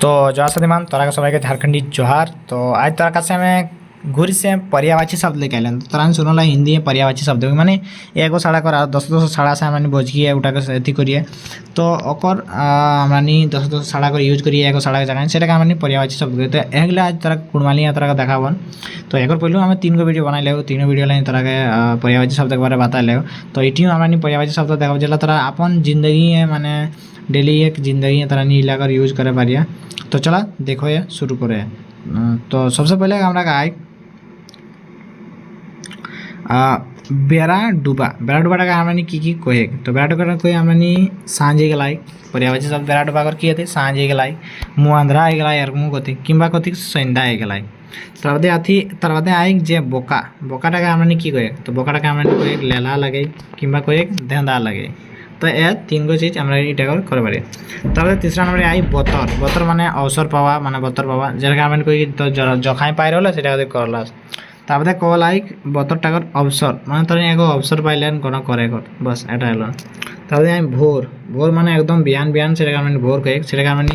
তো জয় সাদিমান তোরা সবাইকে ঝাড়খंडी जोहार। तो आज तोरा काছে আমি घूरी से पर्यायवाची शब्द लेके आइलन। तो तोरा सुनला हिंदी में पर्यायवाची शब्द माने एगो साड़ा कर दस दस साड़ा से हमनी बोझिए उठा के अथी करिए तो ओकर हमनी दस दस साड़ा कर यूज करिए एगो साड़ा के जगह सेटा के हमनी पर्यायवाची शब्द कहते हैं। एगला आज तोरा कुड़माली तोरा के देखावन। तो एकर पहले हम तीन गो वीडियो बनाई ले, तीनों वीडियो लाइन तोरा के पर्यायवाची शब्द के बारे में बता ले। तो इटियो हमनी पर्यायवाची शब्द देखाव जेला तोरा अपन जिंदगी में माने डेली एक जिंदगी तोरा नी लाकर यूज करे पारिया। तो चला देखो ये शुरू करे। तो सबसे पहले हमरा का आई बेड़ा डूबा का हमनी की कहे। तो बेड़ा डूबा कोई हमनी सांझे गलाई पर्यायवाची शब्द बेड़ा डूबा कर किए थे सांझे गलाई मुँह आंध्रा आई गलाई यार मुँह कथी किंबा कथी सन्धा आई गलाई। तरवादे आई जे बोका बोकाटा हमनी की कहे। तो बोकाटा हमनी कोई लेला लगे किंबा कोई धेंदा लगे। तो ए तीन गो चीज আমরা এটা করে পারি। তারপরে তিসরা নম্বরে আই বতর বতর মানে অবসর পাওয়া মানে বতর পাওয়া যেটা আমরা কই তো জখাই পাই রহলে সেটা করলাস। তারপরে কল আই বতর টাকার অবসর মানে তোর এগো অবসর পাইলেন কোন করে কর বস এটা হলো। তারপরে আমি ভোর ভোর মানে একদম বিয়ান বিয়ান সেটা আমরা ভোর কই সেটা আমরা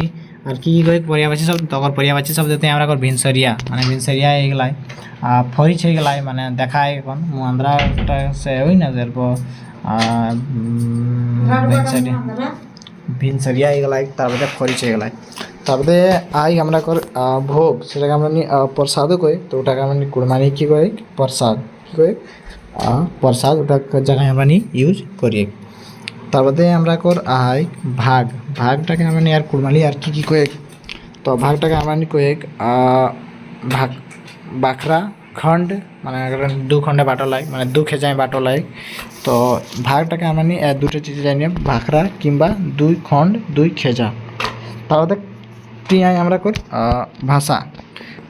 আর কি কই पर्यायवाची शब्द তকর पर्यायवाची शब्द देते আমরা কর ভিনসরিয়া মানে ভিনসরিয়া এগলাই ফরিচ হইগলাই মানে দেখায় এখন মুন্দ্রাটা সে হই না এরপর ভিনসরিয়া এগুলাই তারপরে ফরিচ এগুলাই তারপরে আই আমরা কর ভোগ সেটাকে আমরা প্রসাদও কই। তো ওটাকে আমরা কুড়মানি কি কই প্রসাদ কি কই প্রসাদ ওটা জায়গায় আমরা ইউজ করি। তারপরে আমরা কর আই ভাগ ভাগটাকে আমরা আর কুড়মালি আর কি কই। তো ভাগটাকে আমরা কই ভাগ বাখরা खंड মানে दू खंडे बाटलाई মানে दू खेजाएं बाटलाई। तो भागटाके आमानी दुটো चीज जानिए भाखरा किंबा दुई खंड दुई खेजा। তারপরে টিআই আমরা কই ভাষা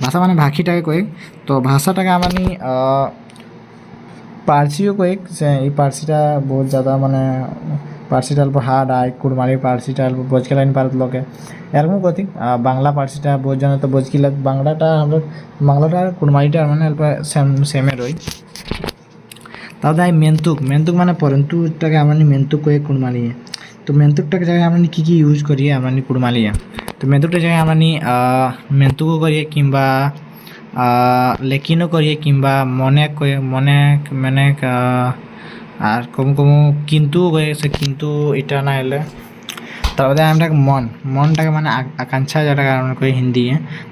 ভাষা মানে ভাষীটাকে কই। তো ভাষাটাকে আমানি পার্সিও কই যে এই পার্সিটা বহুত ज़्यादा মানে পার্সিটা অল্প হার্ড আই কুড়মালি পার্সিটা অল্প বোঝকে লাইন পারত লোকে এরকম কতি বাংলা পার্সিটা বোঝ জানো তো বোঝকিলা বাংলাটা আমরা বাংলাটা কুড়মালিটা মানে অল্প সেমে রই। তাহলে আই মেন্তুক মেন্তুক মানে পরন্তুটাকে আমরা মেন্তুক কই কুড়মালি। তো মেন্তুকটাকে জায়গায় আমরা কি ইউজ করি আমরা কুড়মালি। তো মেন্তুকটা জায়গায় আমরা মেন্তুকও করি কিংবা লেকিনও করি কিংবা মনে মনে মানে আর কম কম কিন্তু কয়েছে কিন্তু এটা না এলে। তারপরে আমরা মনটাকে মানে আকাঙ্ক্ষা যেটাকে আমরা কই হিন্দি।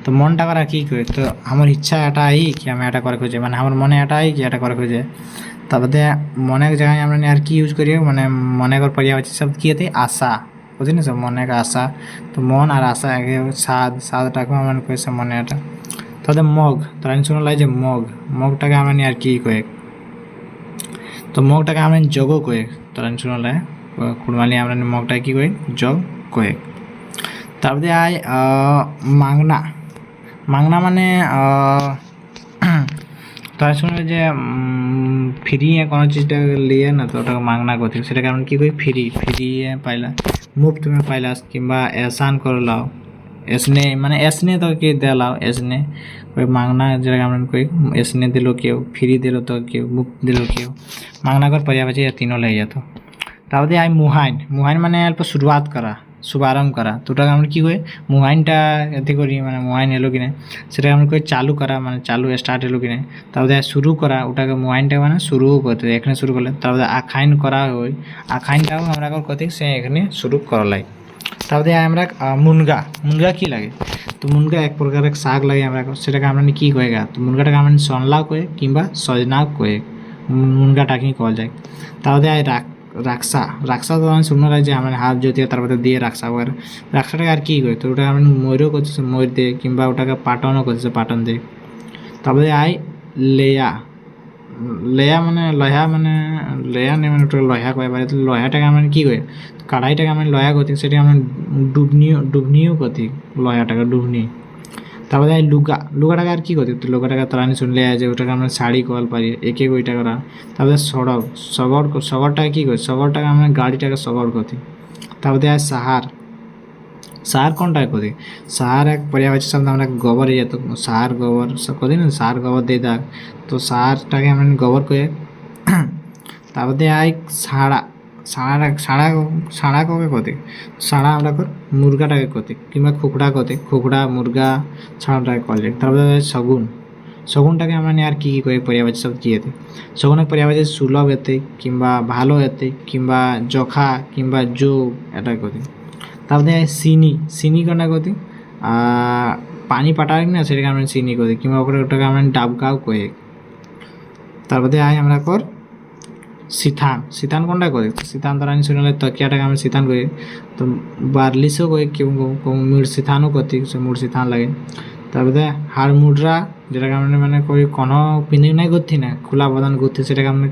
তো মনটা করা কি কই তো আমার ইচ্ছা এটা আই কি আমি এটা করে খুঁজে মানে আমার মনে এটা আই কি এটা করে খুঁজে। তারপরে মনের জায়গায় আমরা আর কি ইউজ করি মানে মনে কর पर्यायवाची शब्द কি হতে আশা বুঝলি না মনে का আশা। তো মন আর আশা সাদটাকে আমরা কইছে মনে এটা। তাহলে মগ তোরা শুনলাই যে মগটাকে আমরা আর কি কই। তো মগটাকে আমরা যোগও কই তোরা শুনলাই কুড়মালি আমরা মগটা কি কই যোগ কই। তারপরে আই মাংনা মাংনা মানে তোরা শুনলে যে ফ্রি কোনো চিজটা লিয়ে না তো ওটাকে মাংনা করতে সেটাকে আমরা কি কই ফ্রি পাইলা মুফট में পাইলা কিংবা एहसान कर लाओ एसने মানে एसने तो के दे लाओ एसने कोई मांगना जगह আমরা कोई एसने दिलो केउ फ्री दिलो तो केउ मुफ्त दिलो केउ मांगना कर पर्यायवाची तीनों ले जातो। তারপরে আই মুহাইন মানে অল্প শুরুয়াত করা শুভারম্ভ করা। তো ওটাকে আমরা কি কই মুহাইনটা এতে করি মানে মুহাইন এলো কিনা সেটাকে আমরা কই চালু করা মানে চালু স্টার্ট এলো কিনা। তারপরে শুরু করা ওটাকে মুহাইনটা মানে শুরু করতে এখানে শুরু করলে। তারপরে আখাইন করা হয় আখাইনটাও আমরা কত সে এখানে শুরু করলাই। তারপরে আমরা মুনগা কি লাগে। তো মুনগা এক প্রকার এক শাক লাগে আমরা সেটাকে আমরা কি কয়েগা। তো মুনগাটাকে আমরা সনলাও কয়ে কিংবা সজনাও কয়ে মুনগাটাকে কল যায়। তারপরে রাক্সা তো আমি শুনে যে আমার হাত জোতিয়া তারপরে দিয়ে রাক্সা করে রাক্সাটাকে আর কি করে। তো ওটাকে আমি ময়ূরও করতেছে ময়ূর দিয়ে কিংবা ওটাকে পাটনও করতেছে পাটন দিয়ে। তারপরে আই লেয়া মানে লয়া মানে লেয়া নেই মানে ওটাকে লয়া কয়ে পারে। তো লয়াটাকে আমরা কি করি কাড়াইটাকে আমরা লয়া করতে সেটাকে আমরা ডুবনিও করতে লয়াটাকে ডুবনি। তারপরে আই লুগাটাকে আর কি করতে। তো লুগাটাকে তারা শুনলে যে ওটাকে আমরা শাড়ি কল পারি একে ওইটা করা। তারপরে সগরটাকে কী করি সগরটাকে আমরা গাড়িটাকে সগর করতে। তারপরে আয় সাহার কোনটাকে করি সাহার এক पर्यायवाची शब्द আমরা গোবরে যেত সাহার গোবর করি না সাহার গোবর দিয়ে দাগ। তো সাহারটাকে আমরা গোবর করে। তারপরে আয় ষাঁড়া ককে কতি ষাঁড়া আমরা কর মুরগাটাকে কতি কিংবা কুকুড়া কতি কুকুড়া মুরগা ছাড়াটাকে কলে তারপরে শগুন শগুনটাকে আমরা নিয়ে আর কী কী করে পরিবাবাচী শব্দ কি এতে শগুনের পরিবাবাচী সুলভ এতে কিংবা ভালো এতে কিংবা জখা কিংবা যোগ এটা কতি তারপরে সিনি কোনটা কতি পানি পাটাই না সেটাকে আমরা সিনি করি কিংবা ওটাকে আমরা ডাবগাও কই তারপরে আমরা কর সিথান কোনটা করি সিথান তো রানি শুনলে তকিয়াটাকে আমরা সিথান করি তো বার্লিশও কই কেউ মুড় সিথানও করতে মুড় সিথান লাগে তারপরে হাড় মুড়রা যেটাকে আমরা মানে করি কোনো পিন্ধি নাই করছি না খোলা বদান করতে সেটাকে আমরা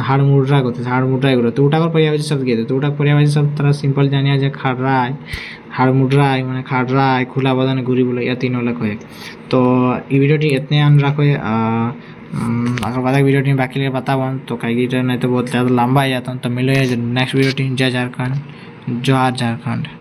হাড় মুড়রা করতে হাড় মুড়রাই করতে তো ওটাকে পরিবাবাচী শব্দ গিয়ে তো ওটা পরিবাবাচী শব্দ তারা সিম্পল জানিয়া যে খাড়রায় হাড় মুড়রায় মানে খাড়রায় খোলা বদানে ঘুরি বলে ইয়া তিন হলে কয়ে তো এই ভিডিওটি এতने আন রাখो अगर बाद वीडियो बाकी लगे बतावन तो कहीं नहीं तो बहुत ज़्यादा लंबा आ जाता तो मिलो नेक्स्ट वीडियो जय झारखंड जोहार झारखंड।